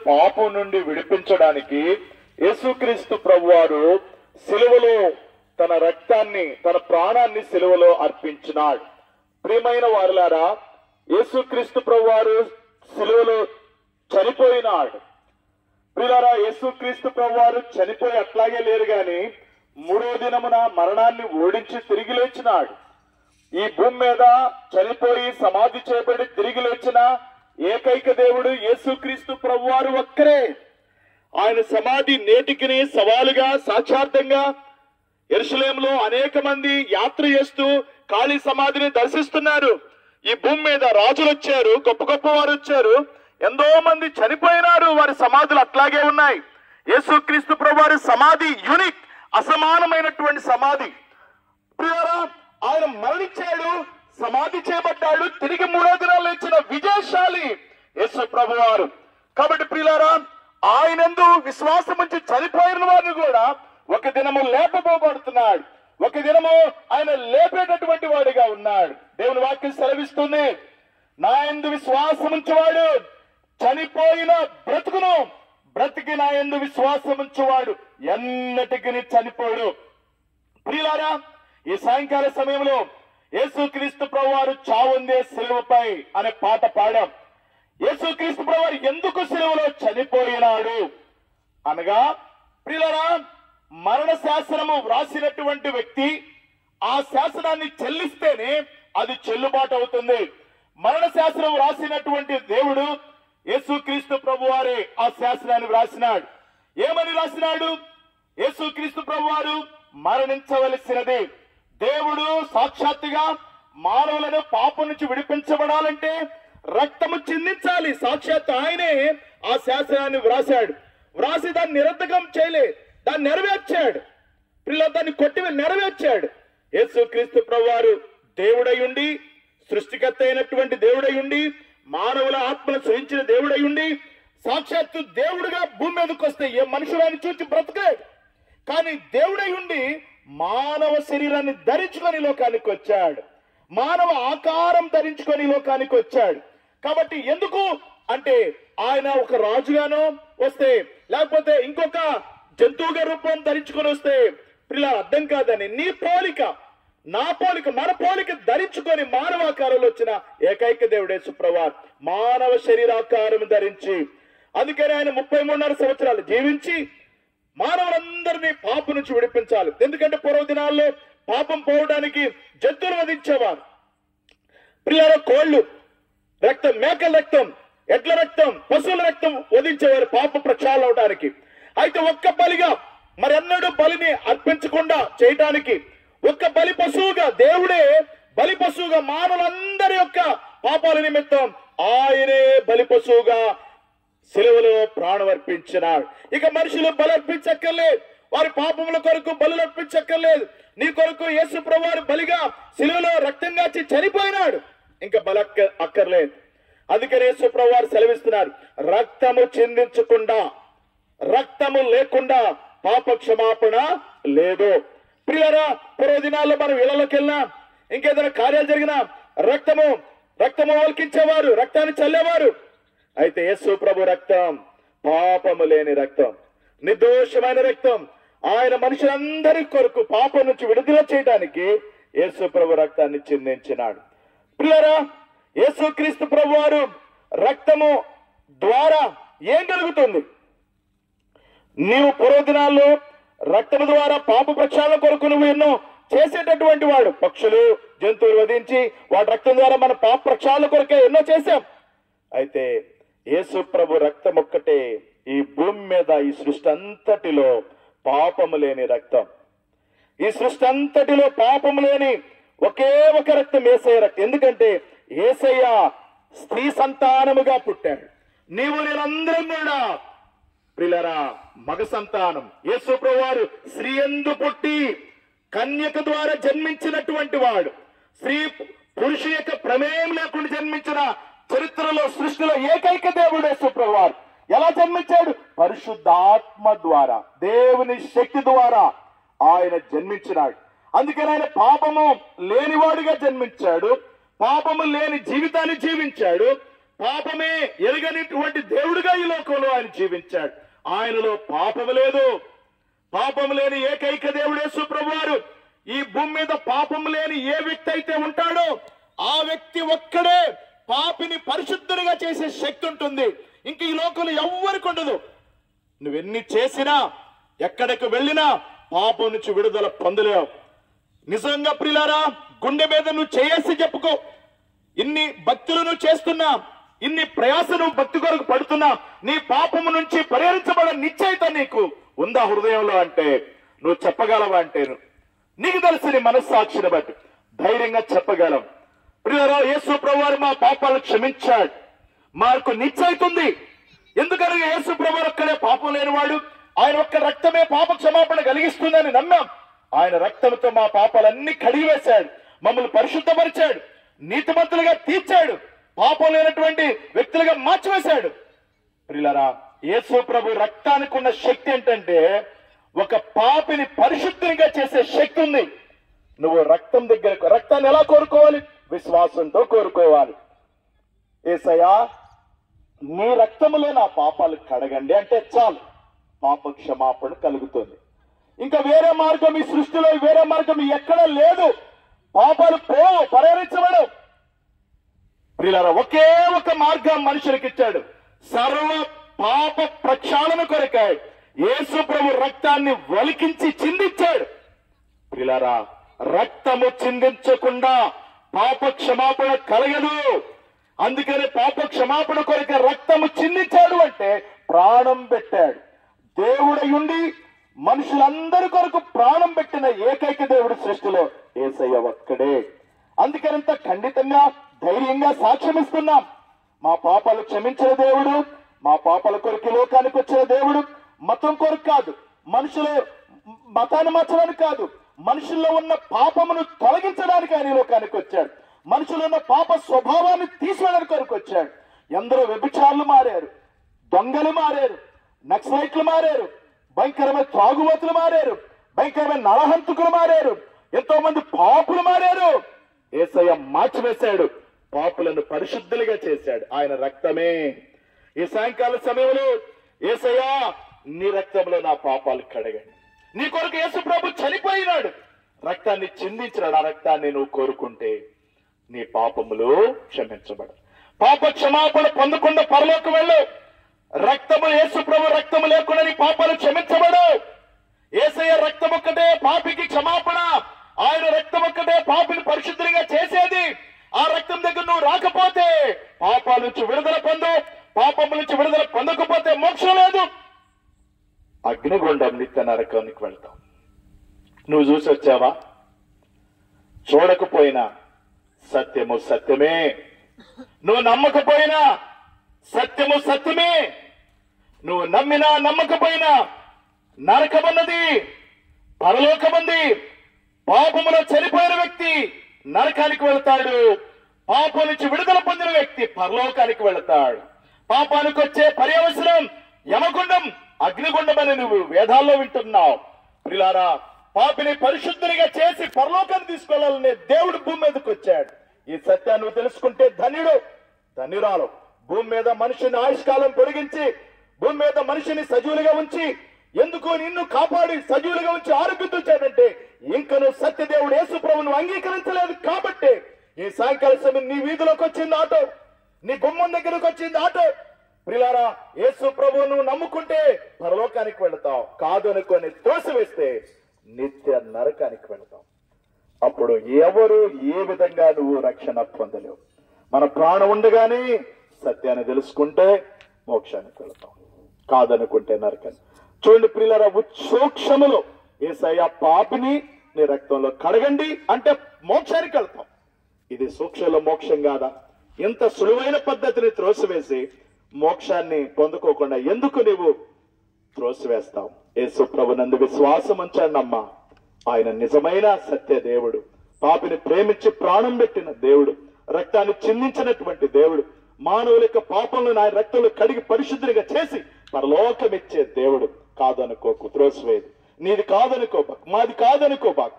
పాపం నుండి విడిపించడానికి యేసుక్రీస్తు ప్రభువారు సిలువలో తన రక్తాన్ని, తన ప్రాణాన్ని సిలువలో అర్పించినాడు. ప్రియమైన వారులారా, యేసుక్రీస్తు ప్రభువారు సిలువలో చనిపోయినాడు. ప్రియులారా, యేసుక్రీస్తు ప్రభువారు చనిపోయి అట్లాగే లేరు గాని మూడో దినమున మరణాన్ని ఓడించి తిరిగి లేచినాడు. ఈ భూమి మీద చనిపోయి సమాధి చేయబడి తిరిగి లేచిన ఏకైక దేవుడు యేసుక్రీస్తు ప్రభువారు ఒక్కరే. ఆయన సమాధి నేటికి సవాలుగా, సాక్షార్థంగా యెరూషలేములో అనేక మంది యాత్ర చేస్తూ ఖాళీ సమాధిని దర్శిస్తున్నారు. ఈ భూమి మీద రాజులు వచ్చారు, గొప్ప గొప్ప వారు వచ్చారు, ఎంతో మంది చనిపోయినారు, వారి సమాధులు అట్లాగే ఉన్నాయి. యేసుక్రీస్తు ప్రభువారి సమాధి యూనిక్, అసమానమైనటువంటి సమాధి. ప్రియులారా, ఆయన మరణించాడు, సమాధి చేయబడ్డాడు, తిరిగి మూడో దినాలు లేచిన విజయశాలి యేసు ప్రభువారు. కాబట్టి ప్రియులారా, ఆయనందు విశ్వాసం ఉంచి చనిపోయిన వారిని కూడా ఒక దినము లేపబోబడుతున్నాడు, ఒక దినము ఆయన లేపేటటువంటి వాడిగా ఉన్నాడు. దేవుని వాక్యం సెలవిస్తుంది, నా యందు విశ్వాసం ఉంచువాడు చనిపోయిన బ్రతుకును, బ్రతికి నా యందు విశ్వాసం ఉంచువాడు ఎన్నటికి చనిపోడు. ప్రియులారా, ఈ సాయంకాల సమయంలో యేసుక్రీస్తు ప్రభువారు చావుందే సిలువపై అనే పాట పాడాం. యేసుక్రీస్తు ప్రభువారు ఎందుకు సిలువలో చనిపోయినాడు అనగా, ప్రియులారా, మరణ శాసనము వ్రాసినటువంటి వ్యక్తి ఆ శాసనాన్ని చెల్లిస్తేనే అది చెల్లుబాటు అవుతుంది. మరణ శాసనం వ్రాసినటువంటి దేవుడు యేసుక్రీస్తు ప్రభువారే ఆ శాసనాన్ని వ్రాసినాడు. ఏమని రాసినాడు? యేసుక్రీస్తు ప్రభువారు మరణించవలసినది. దేవుడు సాక్షాత్తుగా మానవులను పాపం నుంచి విడిపించబడాలంటే రక్తము చిందించాలి. సాక్షాత్ ఆయనే ఆ శాసనాన్ని వ్రాసాడు. వ్రాసి దాన్ని నిరర్ధకం చేయలే, దాన్ని నెరవేర్చాడు. పిల్లలు దాన్ని కొట్టి నెరవేర్చాడు. యేసుక్రీస్తు ప్రభువారు దేవుడయుండి, సృష్టికర్త అయినటువంటి దేవుడయుండి, మానవుల ఆత్మను సృజించిన దేవుడయుండి, సాక్షాత్తు దేవుడుగా భూమి మీదకి వస్తే ఏ మనుషులని చూచి బ్రతకలేడు. కానీ దేవుడయుండి మానవ శరీరాన్ని ధరించుకొని లోకానికి వచ్చాడు, మానవ ఆకారం ధరించుకొని లోకానికి వచ్చాడు. కాబట్టి ఎందుకు అంటే ఆయన ఒక రాజుగానో వస్తే, లేకపోతే ఇంకొక జంతువుగా రూపం ధరించుకొని వస్తే పిల్లలు అర్థం కాదని, నీ పోలిక, నా పోలిక, మన పోలిక ధరించుకొని మానవాకారంలో వచ్చిన ఏకైక దేవుడు యేసు ప్రభువారు మానవ శరీరాకారం ధరించి, అందుకని ఆయన 33.5 సంవత్సరాలు జీవించి మానవులందరినీ పాపం నుంచి విడిపించాలి. ఎందుకంటే పూర్వ దినాల్లో పాపం పోవడానికి జంతువులు వధించేవారు. పిల్లల కోళ్లు రక్తం, మేకల రక్తం, ఎడ్ల రక్తం, పశువుల రక్తం వధించేవారు పాప ప్రక్షాళన అవడానికి. అయితే ఒక్క బలిగా మరెన్నడూ బలిని అర్పించకుండా చేయటానికి ఒక్క బలి పశువుగా, దేవుడే బలి పశువుగా మానవులందరి యొక్క పాపాల నిమిత్తం ఆయనే బలి పశువుగా సిలువలో ప్రాణం అర్పించినాడు. ఇక మనుషులు బలి అర్పించక్కర్లేదు, వారి పాపముల కొరకు బలు అర్పించక్కర్లేదు. నీ కొరకు యేసు ప్రభువారు బలిగా సిలువలో రక్తం కాచి చనిపోయినాడు, ఇంకా బలి అక్కర్లేదు. అందుకని యేసు ప్రభువారు సెలవిస్తున్నారు, రక్తము చిందించకుండా, రక్తము లేకుండా పాప క్షమాపణ లేదు. ప్రియులారా, పూర్వ దినాల్లో మనం ఇళ్లలోకి వెళ్ళినా, ఇంకేదైనా కార్యాలు జరిగినా రక్తము ఒలికించేవారు, రక్తాన్ని చల్లేవారు. అయితే యేసు ప్రభు రక్తం పాపము లేని రక్తం, నిర్దోషమైన రక్తం. ఆయన మనుషులందరి కొరకు పాపం నుంచి విడుదల చేయడానికి యేసు ప్రభు రక్తాన్ని చిందించినాడు. ప్రియులారా, యేసుక్రీస్తు ప్రభువారు రక్తము ద్వారా ఏం జరుగుతుంది? నీవు పూర్వ దినాల్లో రక్తము ద్వారా పాప ప్రక్షాళన కొరకు నువ్వు ఎన్నో చేసేటటువంటి వాడు. పక్షులు, జంతువులు వధించి వాటి రక్తం ద్వారా మన పాప ప్రక్షాళన కొరకే ఎన్నో చేశాం. అయితే యేసు ప్రభు రక్తం ఒక్కటే ఈ భూమి మీద, ఈ సృష్టి అంతటిలో పాపము లేని రక్తం. ఈ సృష్టి అంతటిలో పాపము లేని ఒకే ఒక రక్తం యేసయ్య రక్తం. ఎందుకంటే యేసయ్య స్త్రీ సంతానముగా పుట్టాడు. నీవు నేనందరం కూడా ప్రియులారా మగ సంతానం. యేసు ప్రభువారు స్త్రీ యందు పుట్టి కన్యక ద్వారా జన్మించినటువంటి వాడు. స్త్రీ పురుషు యొక్క ప్రమేయం లేకుండా జన్మించిన చరిత్రలో, సృష్టిలో ఏకైక దేవుడు యేసు ప్రభువారు. ఎలా జన్మించాడు? పరిశుద్ధాత్మ ద్వారా, దేవుని శక్తి ద్వారా ఆయన జన్మించినాడు. అందుకని ఆయన పాపము లేనివాడుగా జన్మించాడు, పాపము లేని జీవితాన్ని జీవించాడు, పాపమే ఎరగనిటువంటి దేవుడిగా ఈ లోకంలో ఆయన జీవించాడు. ఆయనలో పాపము లేదు. పాపము లేని ఏకైక దేవుడు యేసు ప్రభువారు. ఈ భూమి మీద పాపము లేని ఏ వ్యక్తి అయితే ఉంటాడో ఆ వ్యక్తి ఒక్కడే పాపిని పరిశుద్ధునిగా చేసే శక్తి ఉంటుంది. ఇంక ఈ లోకంలో ఎవ్వరికి ఉండదు. నువ్వెన్ని చేసినా ఎక్కడికి వెళ్ళినా పాపం నుంచి విడుదల పొందలేవు. నిజంగా ప్రియులారా, గుండె మీద నువ్వు చేసి చెప్పుకో, ఇన్ని భక్తులు నువ్వు చేస్తున్నా, ఇన్ని ప్రయాస నువ్వు భక్తి కొరకు పడుతున్నా, నీ పాపము నుంచి పరిహరించబడ నిశ్చయిత నీకు ఉందా హృదయంలో అంటే నువ్వు చెప్పగలవా అంటే నీకు తెలిసి నీ మనస్సాక్షిని బట్టి ధైర్యంగా చెప్పగలం. ప్రియులారా, యేసు ప్రభువారు మా పాపాలను క్షమించాడు. మాకు నిశ్చయితుంది. ఎందుకని యేసు ప్రభువారు ఒక్కడే పాపం లేనివాడు. ఆయన ఒక్క రక్తమే పాప క్షమాపణ కలిగిస్తుందని నమ్మాం. ఆయన రక్తంతో మా పాపాలన్నీ కడిగివేశాడు, మమ్మల్ని పరిశుద్ధపరిచాడు, నీతిమంతులుగా తీర్చాడు, పాపం లేనటువంటి వ్యక్తులుగా మార్చివేశాడు. ప్రియులారా, యేసు ప్రభు రక్తానికి ఉన్న శక్తి ఏంటంటే ఒక పాపిని పరిశుద్ధిగా చేసే శక్తి ఉంది. నువ్వు రక్తాన్ని ఎలా కోరుకోవాలి? విశ్వాసంతో కోరుకోవాలి. యేసయ్యా, నీ రక్తములో నా పాపాలు కడగండి అంటే చాలు, పాప క్షమాపణ కలుగుతుంది. ఇంకా వేరే మార్గం ఈ సృష్టిలో వేరే మార్గం ఎక్కడ లేదు. పాపాలు పోవు, పరిహరించబడు. ప్రియులారా, ఒకే ఒక మార్గం మనుషులకు ఇచ్చాడు. సర్వ పాప ప్రక్షాళన కొరకాయ యేసు ప్రభు రక్తాన్ని వలికించి చిందించాడు. ప్రియులారా, రక్తము చిందించకుండా పాప క్షమాపణ కలగదు. అందుకని పాప క్షమాపణ కొరకే రక్తము చిందించాడు అంటే ప్రాణం పెట్టాడు. దేవుడయుండి మనుషులందరి కొరకు ప్రాణం పెట్టిన ఏకైక దేవుడు సృష్టిలో యేసయ్య ఒక్కడే. అందుకనంత ఖండితంగా ధైర్యంగా సాక్ష్యం ఇస్తున్నాం. మా పాపాలు క్షమించిన దేవుడు, మా పాపాల కొరకు లోకానికి వచ్చిన దేవుడు. మతం కొరకు కాదు, మనుషులు మతాన్ని మార్చడానికి కాదు, మనుషుల్లో ఉన్న పాపమును తొలగించడానికి ఆయన లోకానికి వచ్చాడు. మనుషులు ఉన్న పాప స్వభావాన్ని తీసివేయడానికి కొరకు వచ్చాడు. ఎందరో వ్యభిచారులు మారారు, దొంగలు మారారు, నక్సలైట్లు మారారు, భయంకరమైన త్రాగుబోతులు మారారు, భయంకరమైన నరహంతకులు మారారు, ఎంతో మంది పాపులు మారారు. యేసయ్య మార్చివేశాడు, పాపులను పరిశుద్ధులుగా చేశాడు. ఆయన రక్తమే. ఈ సాయంకాల సమయంలో యేసయ్యా, నీ రక్తంలో నా పాపాలు కడగండి. నీ కొరకు యేసు ప్రభు చనిపోయినాడు, రక్తాన్ని చిందించినాడు. ఆ రక్తాన్ని నువ్వు కోరుకుంటే నీ పాపములు క్షమించబడు. పాప క్షమాపణ పొందకుండా పరలోకి వెళ్ళు. రక్తము, యేసు ప్రభు రక్తము లేకుండా నీ పాపాలు క్షమించబడు. యేసయ్య రక్తం ఒక్కటే పాపికి క్షమాపణ. ఆయన రక్తం ఒక్కటే పాపిని పరిశుద్ధంగా చేసేది. ఆ రక్తం దగ్గర నువ్వు రాకపోతే పాపాల నుంచి విడుదల పొందు. పాపం నుంచి విడుదల పొందకపోతే మోక్షం లేదు, అగ్నిగుండం, నిత్య నరకానికి వెళ్తావు. నువ్వు చూసి వచ్చావా? చూడకపోయినా సత్యము సత్యమే. నువ్వు నమ్మకపోయినా సత్యము సత్యమే. నువ్వు నమ్మినా నమ్మకపోయినా నరకమన్నది, పరలోకమంది. పాపములో చనిపోయిన వ్యక్తి నరకానికి వెళతాడు, పాపం నుంచి విడుదల పొందిన వ్యక్తి పరలోకానికి వెళతాడు. పాపానికి వచ్చే పర్యవసరం యమగుండం, అగ్నిగుండం అని నువ్వు వేదాల్లో వింటున్నావు. ప్రియులారా, పాపిని పరిశుద్ధునిగా చేసి పరలోకాన్ని తీసుకెళ్లాలనే దేవుడు భూమి మీదకి వచ్చాడు. ఈ సత్యాన్ని నువ్వు తెలుసుకుంటే ధన్యుడు, ధన్యురాలు. భూమి మీద మనిషిని ఆయుష్కాలం పొడిగించి, భూమి మీద మనిషిని సజీవులుగా ఉంచి, ఎందుకు నిన్ను కాపాడి సజీవులుగా ఉంచి ఆరోగ్యంతో వచ్చాడంటే ఇంక నువ్వు సత్యదేవుడు యేసు ప్రభువును అంగీకరించలేదు కాబట్టి ఈ సాయంకాల సమయం నీ వీధిలోకి వచ్చింది ఆటో, నీ గుమ్మం దగ్గరకు వచ్చింది ఆటో. ప్రియులారా, యేసు ప్రభువును నమ్ముకుంటే పరలోకానికి వెళతావు, కాదు అనుకొని త్రోసివేస్తే నిత్య నరకానికి వెళతావు. అప్పుడు ఎవరు ఏ విధంగా నువ్వు రక్షణ పొందలేవు. మన ప్రాణం ఉండగానే సత్యాన్ని తెలుసుకుంటే మోక్షానికి వెళతాం, కాదనుకుంటే నరకాన్ని. చూడండి ప్రియులారా, సూక్ష్మములో యేసయ్య పాపిని నీ రక్తంలో కడగండి అంటే మోక్షానికి వెళ్తాం. ఇది సూక్ష్మలో మోక్షం కాదా? ఇంత సులువైన పద్ధతిని త్రోసివేసి మోక్షాన్ని పొందుకోకుండా ఎందుకు నీవు త్రోసివేస్తావు? యేసు ప్రభునందు విశ్వాసం ఉంచాడమ్మా. ఆయన నిజమైన సత్య దేవుడు, పాపిని ప్రేమించి ప్రాణం పెట్టిన దేవుడు, రక్తాన్ని చిందించినటువంటి దేవుడు, మానవుల యొక్క పాపంలో ఆయన రక్తంలో కడిగి పరిశుద్ధిగా చేసి పరలోకం ఇచ్చే దేవుడు. కాదనుకోకు, త్రోసివేది. నీది కాదనుకోబాకు, మాది కాదనుకోబాకు.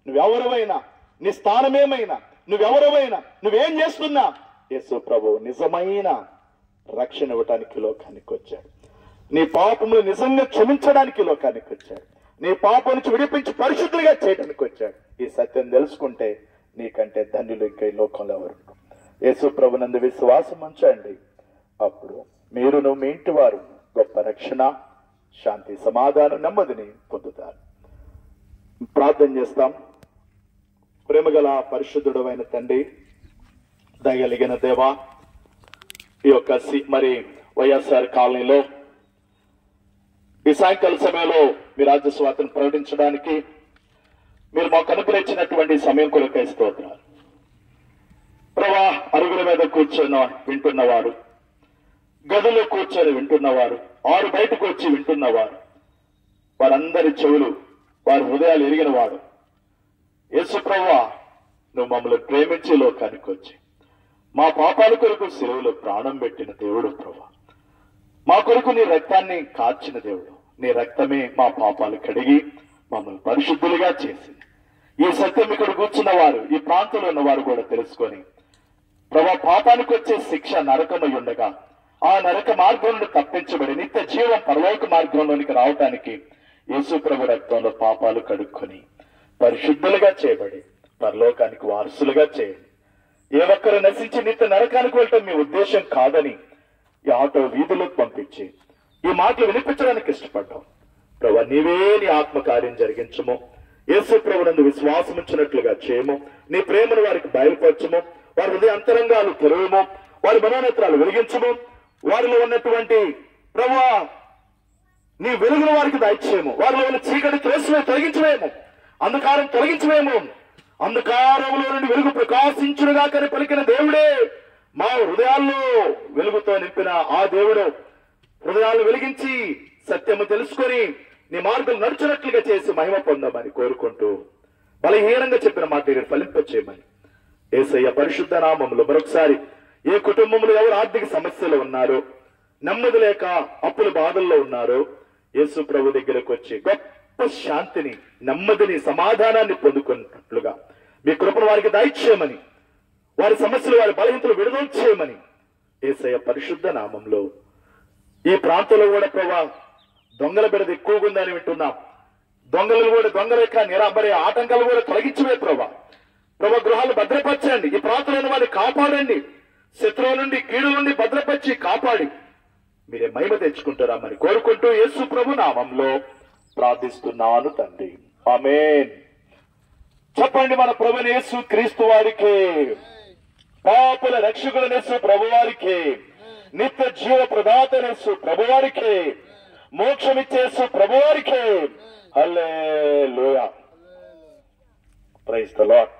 నువ్వెవరమైనా, నీ స్థానమేమైనా, నువ్వెవరమైనా, నువ్వేం చేస్తున్నా యేసు ప్రభు నిజమైన రక్షణ ఇవ్వటానికి లోకానికి వచ్చాడు. నీ పాపములు నిజంగా క్షమించడానికి లోకానికి వచ్చాడు. నీ పాపం నుంచి విడిపించి పరిశుద్ధులుగా చేయడానికి వచ్చాడు. ఈ సత్యం తెలుసుకుంటే నీకంటే ధన్యులు ఇంకా ఈ లోకంలో ఎవరు? యేసు ప్రభునందు విశ్వాసం ఉంచండి. అప్పుడు మీరును మీ ఇంటి వారు గొప్ప రక్షణ, శాంతి, సమాధానం, నెమ్మదిని పొందుతారు. ప్రార్థన చేస్తాం. ప్రేమగల పరిశుద్ధుడు అయిన తండ్రి, దయగలిగిన దేవా, ఈ యొక్క మరి వైఎస్ఆర్ కాలనీలో ఈ సాయంకాల సమయంలో మీ రాజ్య స్వార్థను ప్రకటించడానికి మీరు మాకు అనుగ్రహించినటువంటి సమయం కొరకై స్తోత్రాలు. ప్రభా, అరుగుల మీద కూర్చొని వింటున్నవారు, గదిలో కూర్చొని వింటున్నవారు, ఆరు బయటకు వచ్చి వింటున్నవారు, వారందరి చెవులు, వారి హృదయాలు ఎరిగిన వాడు యేసు ప్రభువా, నువ్వు మమ్మల్ని ప్రేమించి లోకానికి వచ్చి మా పాపాల కొరకు శిలువలో ప్రాణం పెట్టిన దేవుడు ప్రభువా, మా కొరకు నీ రక్తాన్ని కార్చిన దేవుడు. నీ రక్తమే మా పాపాలు కడిగి మమ్మల్ని పరిశుద్ధులుగా చేసింది. ఈ సత్యం ఇక్కడ కూర్చున్న వారు, ఈ ప్రాంతంలో ఉన్న వారు కూడా తెలుసుకొని ప్రభా, పాపానికి వచ్చే శిక్ష నరకమై ఉండగా ఆ నరక మార్గం నుండి తప్పించబడి నిత్య జీవం పరలోక మార్గంలోనికి రావటానికి యేసు ప్రభు రక్తంలో పాపాలు కడుక్కొని పరిశుద్ధులుగా చేయబడి పరలోకానికి వారసులుగా చేయండి. ఏ ఒక్కరు నశించి నిత్య నరకానికి వెళ్ళటం మీ ఉద్దేశం కాదని ఈ ఆటో వీధులకు పంపించి ఈ మాటలు వినిపించడానికి ఇష్టపడ్డాం. ప్రభు, నీవే నీ ఆత్మకార్యం జరిగించము. యేసు ప్రభునందు విశ్వాసం ఉంచినట్లుగా చేయము. నీ ప్రేమను వారికి బయలుపరచము. వారి హృదయ అంతరంగాలు తెరవము. వారి మనోనేత్రాలు వెలిగించము. వారిలో ఉన్నటువంటి ప్రభువా, నీ వెలుగును వారికి దయచేయము. వారిలో ఉన్న చీకటి తొలగించలేము, అంధకారం తొలగించలేము. అంధకారంలో నుండి వెలుగు ప్రకాశించునుగా కని పలికిన దేవుడే మా హృదయాల్లో వెలుగుతో నింపిన ఆ దేవుడు హృదయాలను వెలిగించి సత్యము తెలుసుకొని నీ మార్గం నడుచున్నట్లుగా చేసి మహిమ పొందమని కోరుకుంటూ బలహీనంగా చెప్పిన మాట ఫలింపచేయమని యేసయ్య పరిశుద్ధ నామములో మరొకసారి ఏ కుటుంబంలో ఎవరు ఆర్థిక సమస్యలు ఉన్నారో, నెమ్మది లేక అప్పుల బాధల్లో ఉన్నారో, యేసు ప్రభు దగ్గరకు వచ్చి గొప్ప శాంతిని, నెమ్మదిని, సమాధానాన్ని పొందుకున్నట్లుగా మీ కృపను వారికి దయచేయమని, వారి సమస్యలు, వారి బలహీనతలు విడుదల చేయమని యేసయ్య పరిశుద్ధ నామంలో. ఈ ప్రాంతంలో కూడా ప్రభా, దొంగల బిడద ఎక్కువగా ఉందని వింటున్నాం. దొంగలు కూడా, దొంగల యొక్క నిరాబరి ఆటంకాలు కూడా తొలగించవే ప్రభా. ప్రభా, గృహాలు భద్రపరచండి. ఈ ప్రాంతంలో వారిని కాపాడండి. శత్రువు నుండి, కీడు నుండి భద్రపరిచి కాపాడి మీరే మహిమ తెచ్చుకుంటారామని కోరుకుంటూ యేసు ప్రభు నామంలో ప్రార్థిస్తున్నాను తండ్రి, ఆమేన్. చెప్పండి, మన ప్రభువైన యేసు క్రీస్తు వారికి, పాపుల రక్షకుడైన యేసు ప్రభు వారికి, నిత్య జీవ ప్రదాతైన యేసు ప్రభు వారికి, మోక్షమిచ్చే యేసు ప్రభు వారికి హల్లెలూయా. Praise the lord.